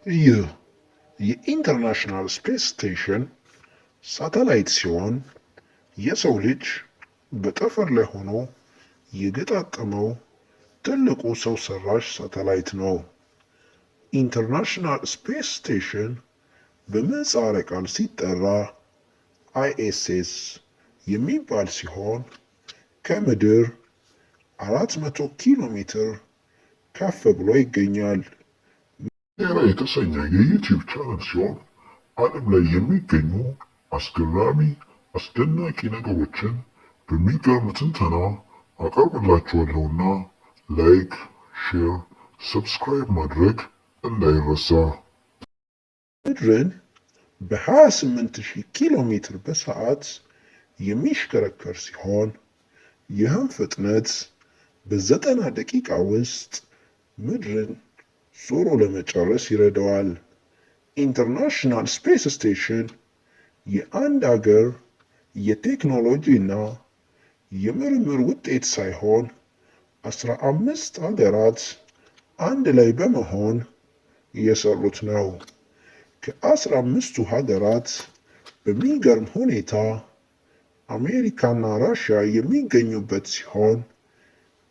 ይህ የኢንተርናሽናል ስፔስ ስቴሽን ሳተላይት ሲሆን የሰው ልጅ በጠፈር ላይ ሆኖ የገጣጠመው ትልቁ ሰው ሰራሽ ሳተላይት ነው። ኢንተርናሽናል ስፔስ ስቴሽን በምህጻረ ቃል ሲጠራ አይኤስኤስ የሚባል ሲሆን ከምድር 400 ኪሎ ሜትር ከፍ ብሎ ይገኛል። ቴራ የተሰኘ የዩቲዩብ ቻናል ሲሆን ዓለም ላይ የሚገኙ አስገራሚ አስደናቂ ነገሮችን በሚገርም ትንተና አቀርብላችኋለሁና ላይክ፣ ሼር፣ ሰብስክራይብ ማድረግ እንዳይረሳ። ምድርን በ28,000 ኪሎ ሜትር በሰዓት የሚሽከረከር ሲሆን ይህም ፍጥነት በ90 ደቂቃ ውስጥ ምድርን ዞሮ ለመጨረስ ይረዳዋል። ኢንተርናሽናል ስፔስ ስቴሽን የአንድ አገር የቴክኖሎጂ እና የምርምር ውጤት ሳይሆን 15 ሀገራት አንድ ላይ በመሆን የሰሩት ነው። ከ15ቱ ሀገራት በሚገርም ሁኔታ አሜሪካና ራሽያ የሚገኙበት ሲሆን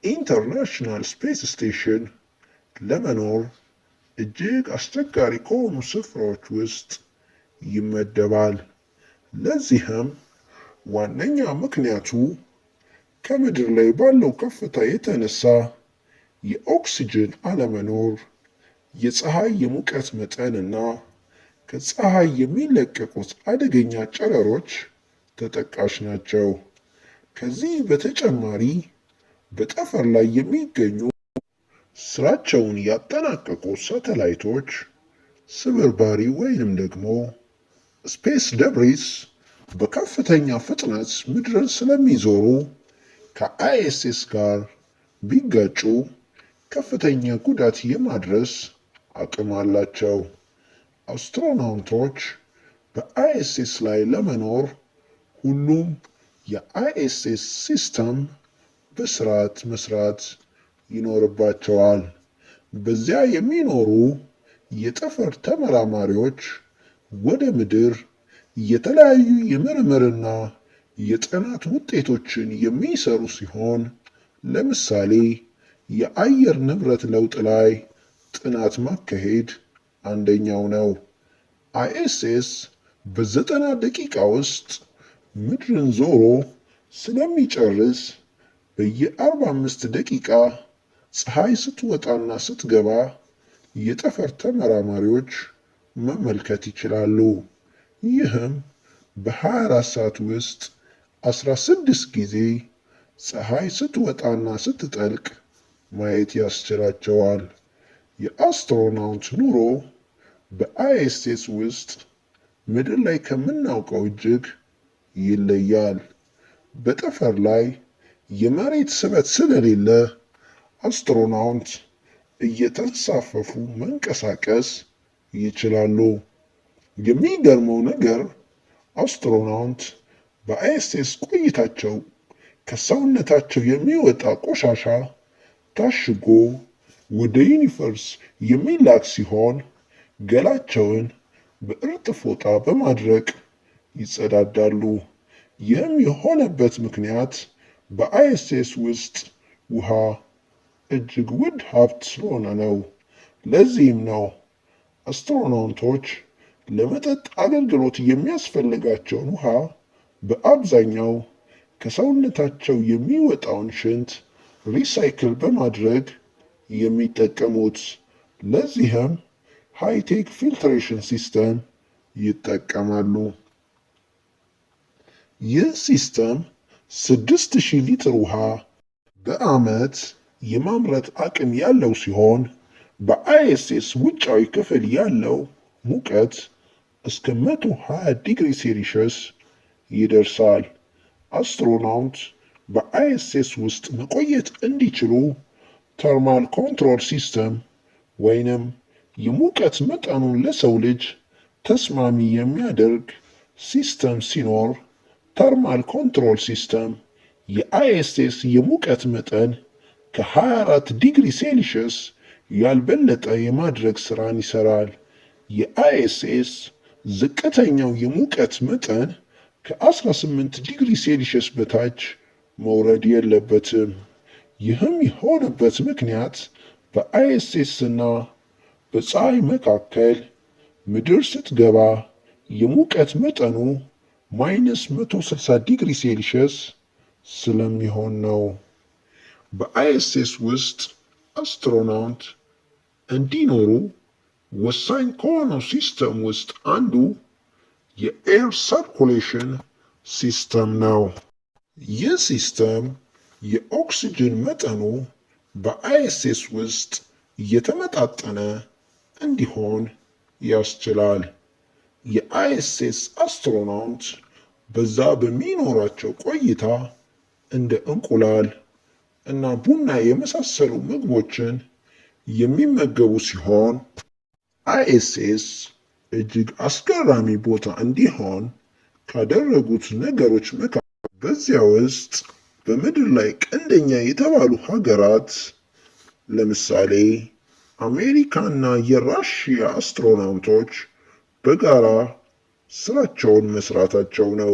ኢንተርናሽናል ስፔስ ስቴሽን ለመኖር እጅግ አስቸጋሪ ከሆኑ ስፍራዎች ውስጥ ይመደባል። ለዚህም ዋነኛ ምክንያቱ ከምድር ላይ ባለው ከፍታ የተነሳ የኦክሲጅን አለመኖር፣ የፀሐይ የሙቀት መጠንና ከፀሐይ የሚለቀቁት አደገኛ ጨረሮች ተጠቃሽ ናቸው። ከዚህ በተጨማሪ በጠፈር ላይ የሚገኙ ስራቸውን ያጠናቀቁ ሳተላይቶች ስብርባሪ ወይንም ደግሞ ስፔስ ደብሪስ በከፍተኛ ፍጥነት ምድርን ስለሚዞሩ ከአይኤስኤስ ጋር ቢጋጩ ከፍተኛ ጉዳት የማድረስ አቅም አላቸው። አስትሮናውቶች በአይኤስኤስ ላይ ለመኖር ሁሉም የአይኤስኤስ ሲስተም በስርዓት መስራት ይኖርባቸዋል። በዚያ የሚኖሩ የጠፈር ተመራማሪዎች ወደ ምድር የተለያዩ የምርምርና የጥናት ውጤቶችን የሚሰሩ ሲሆን ለምሳሌ የአየር ንብረት ለውጥ ላይ ጥናት ማካሄድ አንደኛው ነው። አይኤስኤስ በ90 ደቂቃ ውስጥ ምድርን ዞሮ ስለሚጨርስ በየ45 ደቂቃ ፀሐይ ስትወጣና ስትገባ የጠፈር ተመራማሪዎች መመልከት ይችላሉ። ይህም በ24 ሰዓት ውስጥ 16 ጊዜ ፀሐይ ስትወጣና ስትጠልቅ ማየት ያስችላቸዋል። የአስትሮናውት ኑሮ በአይኤስኤስ ውስጥ ምድር ላይ ከምናውቀው እጅግ ይለያል። በጠፈር ላይ የመሬት ስበት ስለሌለ አስትሮናውት እየተንሳፈፉ መንቀሳቀስ ይችላሉ። የሚገርመው ነገር አስትሮናውት በአይኤስኤስ ቆይታቸው ከሰውነታቸው የሚወጣ ቆሻሻ ታሽጎ ወደ ዩኒቨርስ የሚላክ ሲሆን ገላቸውን በእርጥብ ፎጣ በማድረቅ ይጸዳዳሉ። ይህም የሆነበት ምክንያት በአይኤስኤስ ውስጥ ውሃ እጅግ ውድ ሀብት ስለሆነ ነው። ለዚህም ነው አስትሮናውቶች ለመጠጥ አገልግሎት የሚያስፈልጋቸውን ውሃ በአብዛኛው ከሰውነታቸው የሚወጣውን ሽንት ሪሳይክል በማድረግ የሚጠቀሙት። ለዚህም ሃይቴክ ፊልትሬሽን ሲስተም ይጠቀማሉ። ይህ ሲስተም 6000 ሊትር ውሃ በዓመት የማምረት አቅም ያለው ሲሆን በአይኤስኤስ ውጫዊ ክፍል ያለው ሙቀት እስከ 120 ዲግሪ ሴልሺየስ ይደርሳል። አስትሮናውት በአይኤስኤስ ውስጥ መቆየት እንዲችሉ ተርማል ኮንትሮል ሲስተም ወይንም የሙቀት መጠኑን ለሰው ልጅ ተስማሚ የሚያደርግ ሲስተም ሲኖር ተርማል ኮንትሮል ሲስተም የአይኤስኤስ የሙቀት መጠን ከ24 ዲግሪ ሴልሺየስ ያልበለጠ የማድረግ ስራን ይሰራል። የአይኤስኤስ ዝቅተኛው የሙቀት መጠን ከ18 ዲግሪ ሴልሺየስ በታች መውረድ የለበትም። ይህም የሆነበት ምክንያት በአይኤስኤስ እና በፀሐይ መካከል ምድር ስትገባ የሙቀት መጠኑ -160 ዲግሪ ሴልሺየስ ስለሚሆን ነው። በአይኤስኤስ ውስጥ አስትሮናውት እንዲኖሩ ወሳኝ ከሆነው ሲስተም ውስጥ አንዱ የኤር ሰርኩሌሽን ሲስተም ነው። ይህ ሲስተም የኦክሲጅን መጠኑ በአይኤስኤስ ውስጥ የተመጣጠነ እንዲሆን ያስችላል። የአይኤስኤስ አስትሮናውት በዛ በሚኖራቸው ቆይታ እንደ እንቁላል እና ቡና የመሳሰሉ ምግቦችን የሚመገቡ ሲሆን አይኤስኤስ እጅግ አስገራሚ ቦታ እንዲሆን ካደረጉት ነገሮች መካከል በዚያ ውስጥ በምድር ላይ ቀንደኛ የተባሉ ሀገራት ለምሳሌ አሜሪካና የራሽያ አስትሮናውቶች በጋራ ስራቸውን መስራታቸው ነው።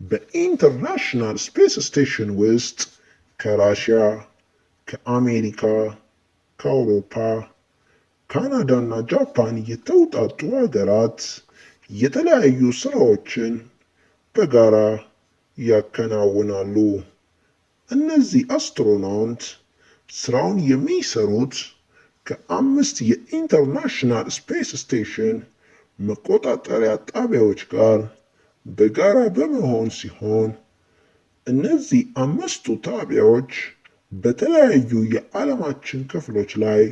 በኢንተርናሽናል ስፔስ ስቴሽን ውስጥ ከራሽያ፣ ከአሜሪካ፣ ከአውሮፓ፣ ካናዳ እና ጃፓን የተውጣጡ ሀገራት የተለያዩ ስራዎችን በጋራ ያከናውናሉ። እነዚህ አስትሮናውት ስራውን የሚሰሩት ከ5 የኢንተርናሽናል ስፔስ ስቴሽን መቆጣጠሪያ ጣቢያዎች ጋር በጋራ በመሆን ሲሆን እነዚህ 5ቱ ጣቢያዎች በተለያዩ የዓለማችን ክፍሎች ላይ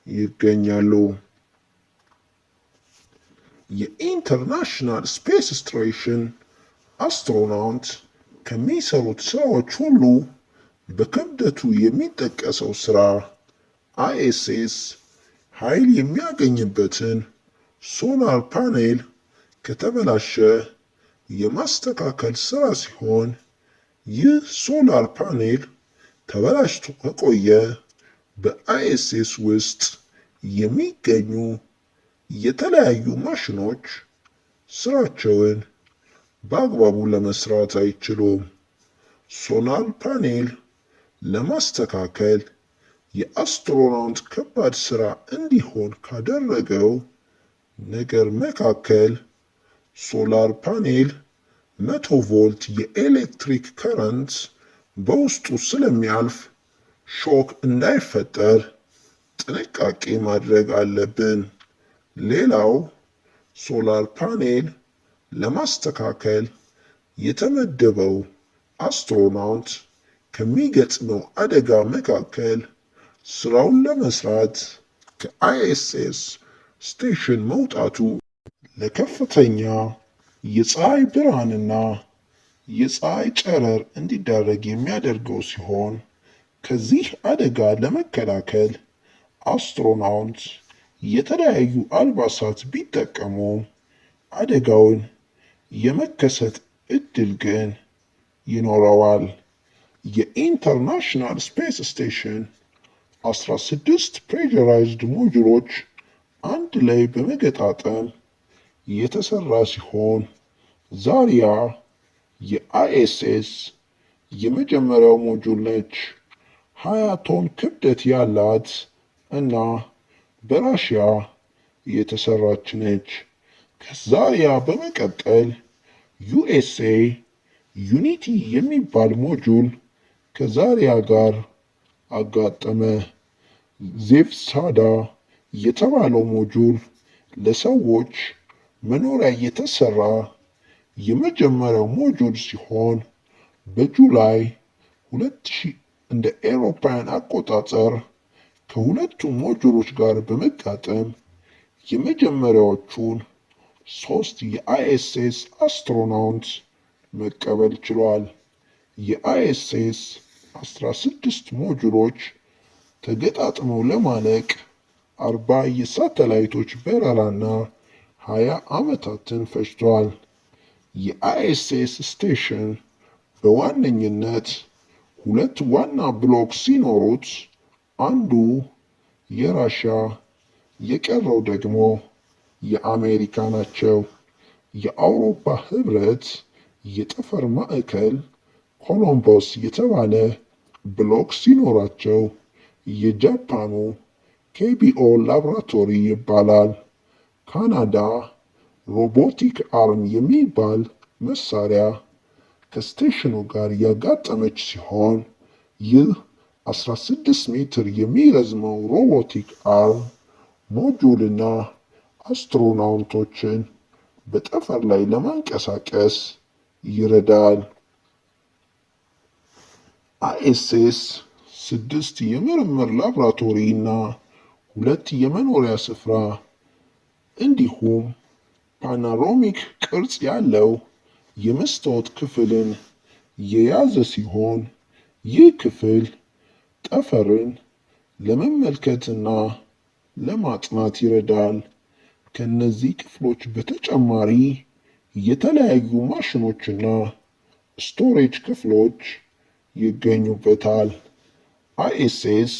ይገኛሉ። የኢንተርናሽናል ስፔስ ስቴሽን አስትሮናውት ከሚሰሩት ስራዎች ሁሉ በክብደቱ የሚጠቀሰው ስራ አይኤስኤስ ኃይል የሚያገኝበትን ሶላር ፓኔል ከተበላሸ የማስተካከል ስራ ሲሆን ይህ ሶላር ፓኔል ተበላሽቶ ከቆየ በአይኤስኤስ ውስጥ የሚገኙ የተለያዩ ማሽኖች ስራቸውን በአግባቡ ለመስራት አይችሉም። ሶላር ፓኔል ለማስተካከል የአስትሮናውት ከባድ ስራ እንዲሆን ካደረገው ነገር መካከል ሶላር ፓኔል 100 ቮልት የኤሌክትሪክ ከረንት በውስጡ ስለሚያልፍ ሾክ እንዳይፈጠር ጥንቃቄ ማድረግ አለብን። ሌላው ሶላር ፓኔል ለማስተካከል የተመደበው አስትሮናውት ከሚገጥመው አደጋ መካከል ስራውን ለመስራት ከአይኤስኤስ ስቴሽን መውጣቱ ለከፍተኛ የፀሐይ ብርሃንና የፀሐይ ጨረር እንዲዳረግ የሚያደርገው ሲሆን ከዚህ አደጋ ለመከላከል አስትሮናውት የተለያዩ አልባሳት ቢጠቀሙ አደጋውን የመከሰት እድል ግን ይኖረዋል። የኢንተርናሽናል ስፔስ ስቴሽን 16 ፕሬዠራይዝድ ሞጁሎች አንድ ላይ በመገጣጠም የተሰራ ሲሆን ዛሪያ የአይኤስኤስ የመጀመሪያው ሞጁል ነች። 20 ቶን ክብደት ያላት እና በራሽያ የተሰራች ነች። ከዛሪያ በመቀጠል ዩኤስኤ ዩኒቲ የሚባል ሞጁል ከዛሪያ ጋር አጋጠመ። ዜቭሳዳ የተባለው ሞጁል ለሰዎች መኖሪያ የተሰራ የመጀመሪያው ሞጁል ሲሆን በጁላይ 2000 እንደ ኤሮፓውያን አቆጣጠር ከሁለቱ ሞጁሎች ጋር በመጋጠም የመጀመሪያዎቹን 3 የአይኤስኤስ አስትሮናውት መቀበል ችሏል። የአይኤስኤስ 16 ሞጁሎች ተገጣጥመው ለማለቅ 40 የሳተላይቶች በረራና 20 ዓመታትን ፈጅቷል። የአይኤስኤስ ስቴሽን በዋነኝነት 2 ዋና ብሎክ ሲኖሩት አንዱ የራሽያ የቀረው ደግሞ የአሜሪካ ናቸው። የአውሮፓ ህብረት የጠፈር ማዕከል ኮሎምቦስ የተባለ ብሎክ ሲኖራቸው የጃፓኑ ኬቢኦ ላቦራቶሪ ይባላል። ካናዳ ሮቦቲክ አርም የሚባል መሳሪያ ከስቴሽኑ ጋር ያጋጠመች ሲሆን ይህ 16 ሜትር የሚረዝመው ሮቦቲክ አርም ሞጁልና አስትሮናውቶችን በጠፈር ላይ ለማንቀሳቀስ ይረዳል። አይኤስኤስ 6 የምርምር ላቦራቶሪ እና 2 የመኖሪያ ስፍራ እንዲሁም ፓኖራሚክ ቅርጽ ያለው የመስታወት ክፍልን የያዘ ሲሆን ይህ ክፍል ጠፈርን ለመመልከትና ለማጥናት ይረዳል። ከነዚህ ክፍሎች በተጨማሪ የተለያዩ ማሽኖችና ስቶሬጅ ክፍሎች ይገኙበታል። አይኤስኤስ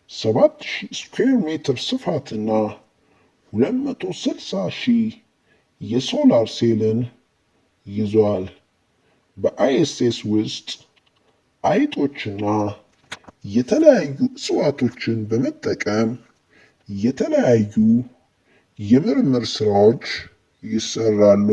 7000 ስኩዌር ሜትር ስፋትና 260,000 የሶላር ሴልን ይዟል። በአይኤስኤስ ውስጥ አይጦችና የተለያዩ እጽዋቶችን በመጠቀም የተለያዩ የምርምር ስራዎች ይሰራሉ።